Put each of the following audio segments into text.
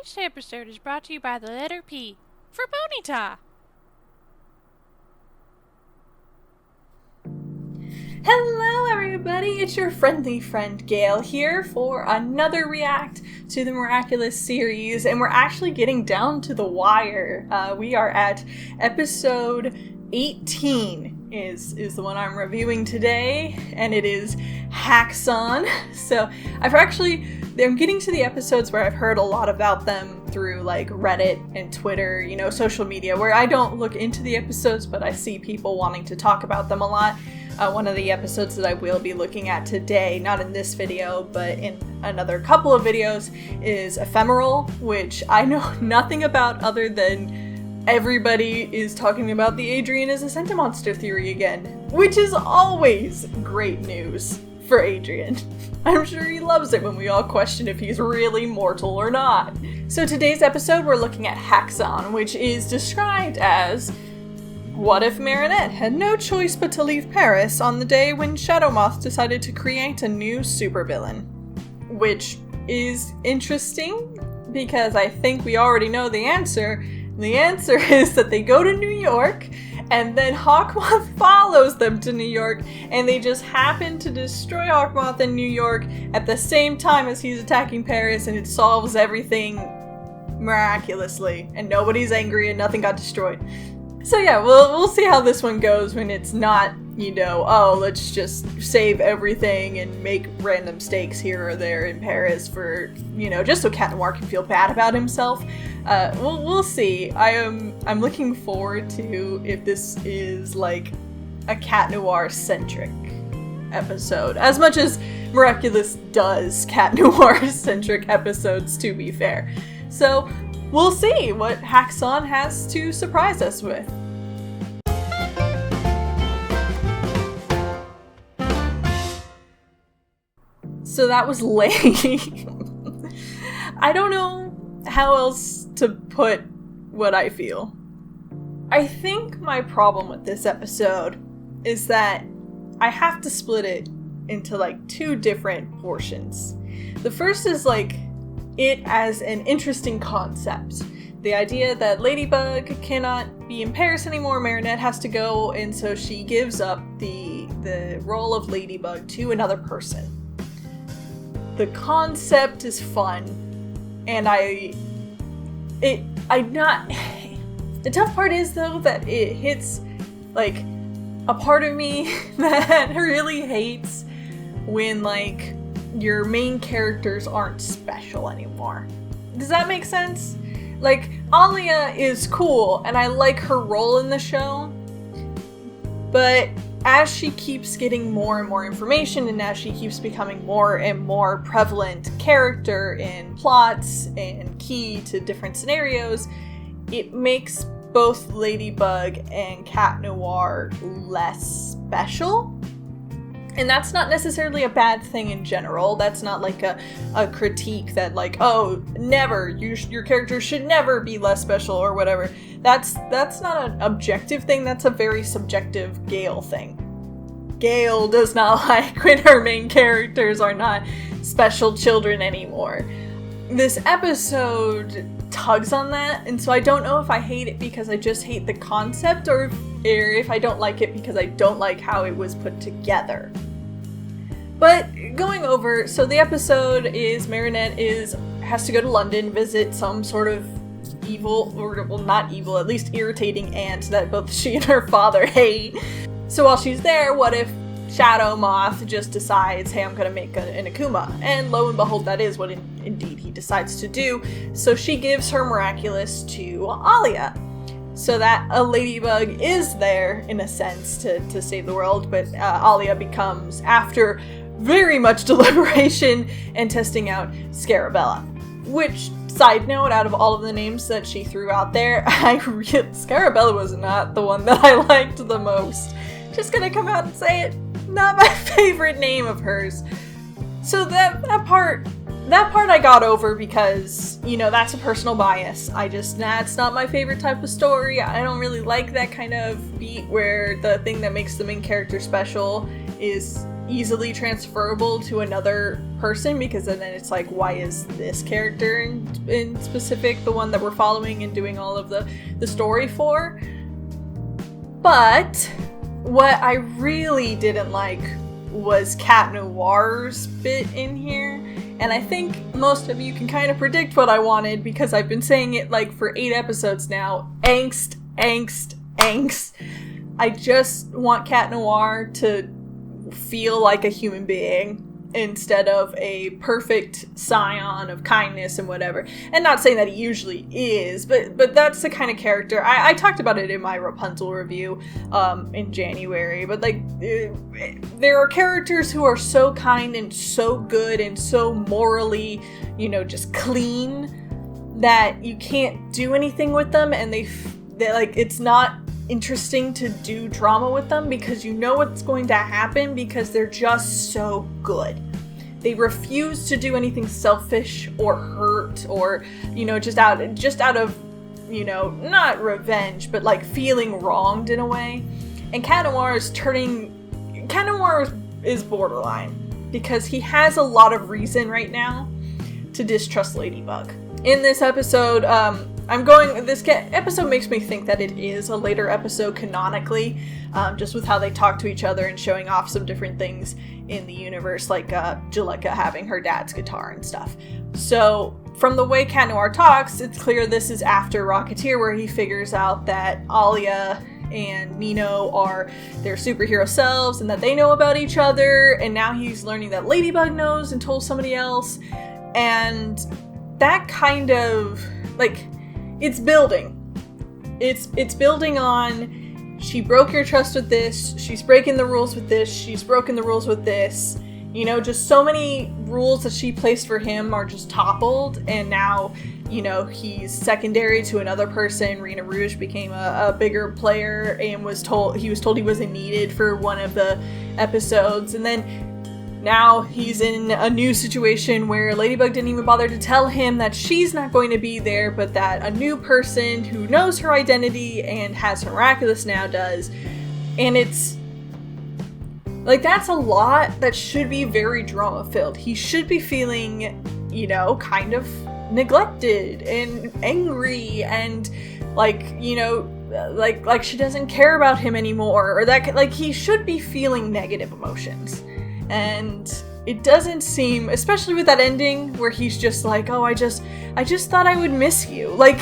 This episode is brought to you by the letter P for Ponyta. Hello everybody, it's your friendly friend Gale here for another react to the Miraculous series, and we're actually getting down to the wire. We are at episode 18 is the one I'm reviewing today, and it is Haxon. So I'm getting to the episodes where I've heard a lot about them through like Reddit and Twitter, social media, where I don't look into the episodes, but I see people wanting to talk about them a lot. One of the episodes that I will be looking at today, not in this video, but in another couple of videos, is Ephemeral, which I know nothing about other than everybody is talking about the Adrian is a Sentimonster theory again, which is always great news for Adrian. I'm sure he loves it when we all question if he's really mortal or not. So today's episode, we're looking at Haxon, which is described as: what if Marinette had no choice but to leave Paris on the day when Shadowmoth decided to create a new supervillain? Which is interesting, because I think we already know the answer. The answer is that they go to New York, and then Hawkmoth follows them to New York, and they just happen to destroy Hawkmoth in New York at the same time as he's attacking Paris, and it solves everything miraculously, and nobody's angry and nothing got destroyed. So yeah, we'll see how this one goes when it's not, let's just save everything and make random stakes here or there in Paris for, just so Cat Noir can feel bad about himself. We'll see. I'm looking forward to if this is like a Cat Noir centric episode, as much as Miraculous does Cat Noir centric episodes, to be fair. So we'll see what Haxon has to surprise us with. So that was lame. I don't know how else to put what I feel. I think my problem with this episode is that I have to split it into like two different portions. The first is like it as an interesting concept. The idea that Ladybug cannot be in Paris anymore, Marinette has to go, and so she gives up the role of Ladybug to another person. The concept is fun, and the tough part is though that it hits like a part of me that really hates when like your main characters aren't special anymore. Does that make sense? Like, Alia is cool, and I like her role in the show, but as she keeps getting more and more information, and as she keeps becoming more and more prevalent character in plots and key to different scenarios, it makes both Ladybug and Cat Noir less special. And that's not necessarily a bad thing in general. That's not like a critique that like, oh, never, your character should never be less special or whatever. That's not an objective thing, that's a very subjective Gale thing. Gale does not like when her main characters are not special children anymore. This episode tugs on that, and so I don't know if I hate it because I just hate the concept, or if I don't like it because I don't like how it was put together. But going over, so the episode is Marinette has to go to London, visit some sort of evil, or well, not evil, at least irritating aunt that both she and her father hate. So while she's there, what if Shadowmoth just decides, hey, I'm gonna make an Akuma? And lo and behold, that is what indeed he decides to do. So she gives her Miraculous to Alia, so that a Ladybug is there, in a sense, to save the world, but Alia becomes, after very much deliberation and testing out, Scarabella. Which, side note, out of all of the names that she threw out there, Scarabella was not the one that I liked the most. Just gonna come out and say it, not my favorite name of hers. So that part I got over because, that's a personal bias. That's not my favorite type of story. I don't really like that kind of beat where the thing that makes the main character special is easily transferable to another person, because then it's like, why is this character in specific the one that we're following and doing all of the story for? But what I really didn't like was Cat Noir's bit in here. And I think most of you can kind of predict what I wanted, because I've been saying it like for 8 episodes now. Angst, angst, angst. I just want Cat Noir to feel like a human being instead of a perfect scion of kindness and whatever. And not saying that he usually is, but that's the kind of character. I talked about it in my Rapunzel review in January, but like there are characters who are so kind and so good and so morally, just clean that you can't do anything with them, and they like, it's not interesting to do drama with them because you know what's going to happen because they're just so good. They refuse to do anything selfish or hurt or, just out of, not revenge, but like feeling wronged in a way. And Cat Noir is borderline because he has a lot of reason right now to distrust Ladybug. In this episode, this episode makes me think that it is a later episode canonically, just with how they talk to each other and showing off some different things in the universe, like Jaleka having her dad's guitar and stuff. So, from the way Cat Noir talks, it's clear this is after Rocketeer, where he figures out that Alia and Nino are their superhero selves and that they know about each other, and now he's learning that Ladybug knows and told somebody else, and that kind of, like, it's building. It's building on, she broke your trust with this, she's breaking the rules with this, she's broken the rules with this. Just so many rules that she placed for him are just toppled, and now, he's secondary to another person. Rena Rouge became a bigger player and was told he wasn't needed for one of the episodes, and then now he's in a new situation where Ladybug didn't even bother to tell him that she's not going to be there, but that a new person who knows her identity and has Miraculous now does. And it's like, that's a lot that should be very drama filled. He should be feeling, kind of neglected and angry and like, like she doesn't care about him anymore, or that, like, he should be feeling negative emotions. And it doesn't seem, especially with that ending where he's just like, oh, I just thought I would miss you. Like,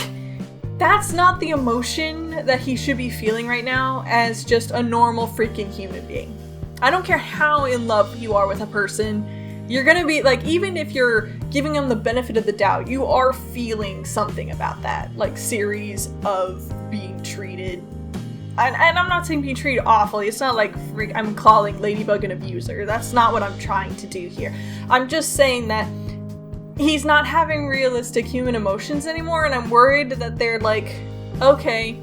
that's not the emotion that he should be feeling right now as just a normal freaking human being. I don't care how in love you are with a person, you're gonna be, like, even if you're giving them the benefit of the doubt, you are feeling something about that, like, series of being treated. And I'm not saying being treated awfully. It's not like I'm calling Ladybug an abuser. That's not what I'm trying to do here. I'm just saying that he's not having realistic human emotions anymore, and I'm worried that they're like, okay,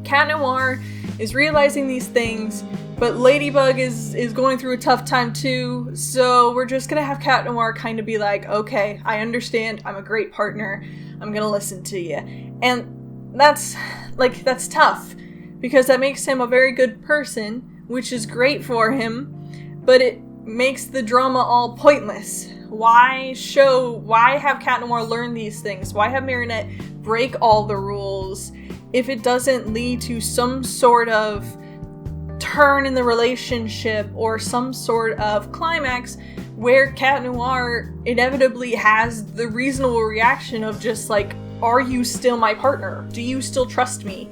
Cat Noir is realizing these things, but Ladybug is going through a tough time too, so we're just gonna have Cat Noir kind of be like, okay, I understand, I'm a great partner, I'm gonna listen to you. And that's tough. Because that makes him a very good person, which is great for him, but it makes the drama all pointless. Why have Cat Noir learn these things? Why have Marinette break all the rules if it doesn't lead to some sort of turn in the relationship or some sort of climax where Cat Noir inevitably has the reasonable reaction of just like, are you still my partner? Do you still trust me?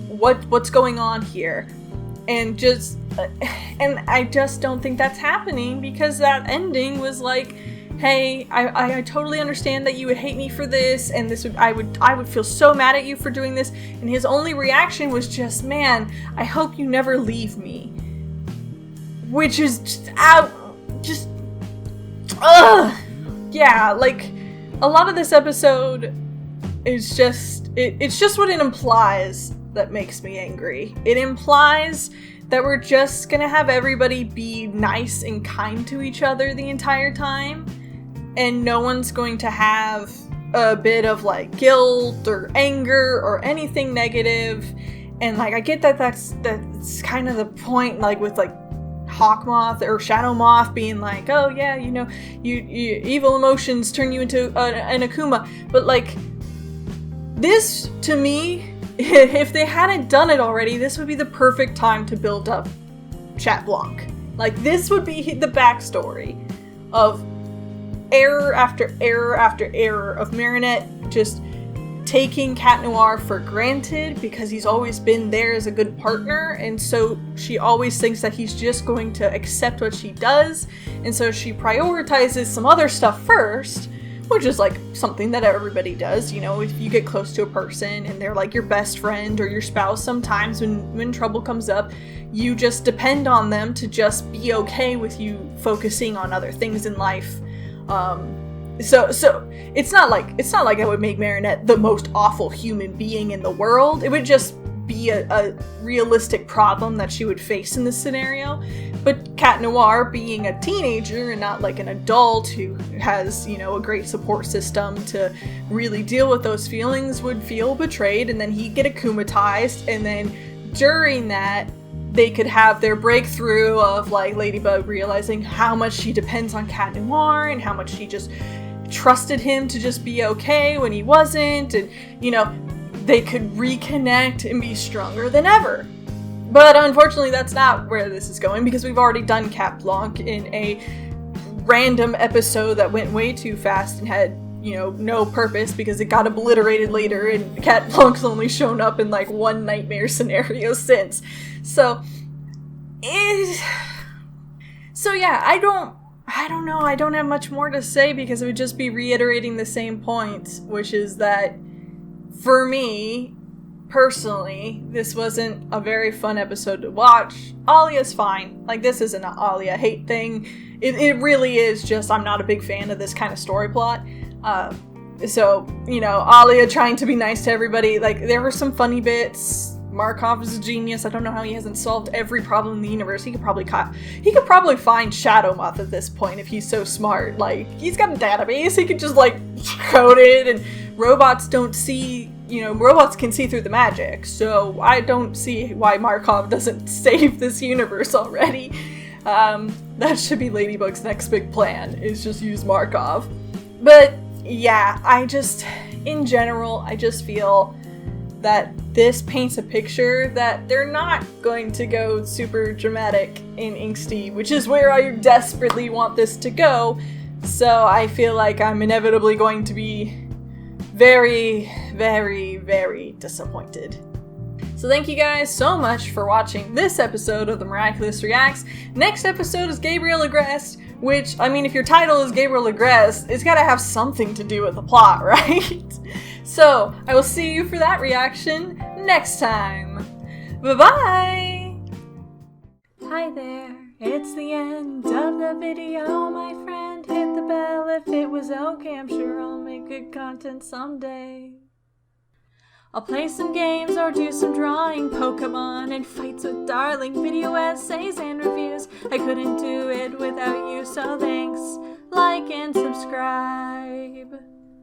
What's going on here? And I just don't think that's happening, because that ending was like, hey, I totally understand that you would hate me for this, and I would feel so mad at you for doing this, and his only reaction was just, man, I hope you never leave me. Which is yeah, like, a lot of this episode is just, it's just what it implies that makes me angry. It implies that we're just gonna have everybody be nice and kind to each other the entire time, and no one's going to have a bit of like guilt or anger or anything negative. And like, I get that that's kind of the point, like with like Hawkmoth or Shadow Moth being like, oh yeah, you know, you evil emotions turn you into an Akuma. But like, this to me, if they hadn't done it already, this would be the perfect time to build up Chat Blanc. Like, this would be the backstory of error after error after error of Marinette just taking Cat Noir for granted because he's always been there as a good partner, and so she always thinks that he's just going to accept what she does, and so she prioritizes some other stuff first, which is like something that everybody does. You know, if you get close to a person and they're like your best friend or your spouse, sometimes when trouble comes up, you just depend on them to just be okay with you focusing on other things in life. So it's not like I would make Marinette the most awful human being in the world. It would just be a realistic problem that she would face in this scenario. But Cat Noir, being a teenager and not like an adult who has, you know, a great support system to really deal with those feelings, would feel betrayed, and then he'd get akumatized, and then during that they could have their breakthrough of like Ladybug realizing how much she depends on Cat Noir and how much she just trusted him to just be okay when he wasn't, and you know, they could reconnect and be stronger than ever. But unfortunately that's not where this is going, because we've already done Cat Blanc in a random episode that went way too fast and had, you know, no purpose because it got obliterated later, and Cat Blanc's only shown up in like one nightmare scenario since. So yeah, I don't know, I don't have much more to say because it would just be reiterating the same points, which is that for me, personally, this wasn't a very fun episode to watch. Alia's fine. Like, this isn't an Alia hate thing. It really is just I'm not a big fan of this kind of story plot. So, you know, Alia trying to be nice to everybody, like, there were some funny bits. Markov is a genius. I don't know how he hasn't solved every problem in the universe. He could probably find Shadow Moth at this point if he's so smart. Like, he's got a database. He could just, like, code it, and robots don't see, you know, robots can see through the magic. So I don't see why Markov doesn't save this universe already. That should be Ladybug's next big plan, is just use Markov. But yeah, in general, I just feel that this paints a picture that they're not going to go super dramatic in Inksty, which is where I desperately want this to go. So I feel like I'm inevitably going to be very, very, very disappointed. So thank you guys so much for watching this episode of the Miraculous Reacts. Next episode is Gabriel Agreste, which, I mean, if your title is Gabriel Agreste, it's gotta have something to do with the plot, right? So, I will see you for that reaction next time. Bye-bye! Hi there, it's the end of the video, my friend. Hit the bell if it was okay, I'm sure I'll make good content someday. I'll play some games or do some drawing, Pokemon and fights with darling, video essays and reviews. I couldn't do it without you, so thanks, like and subscribe.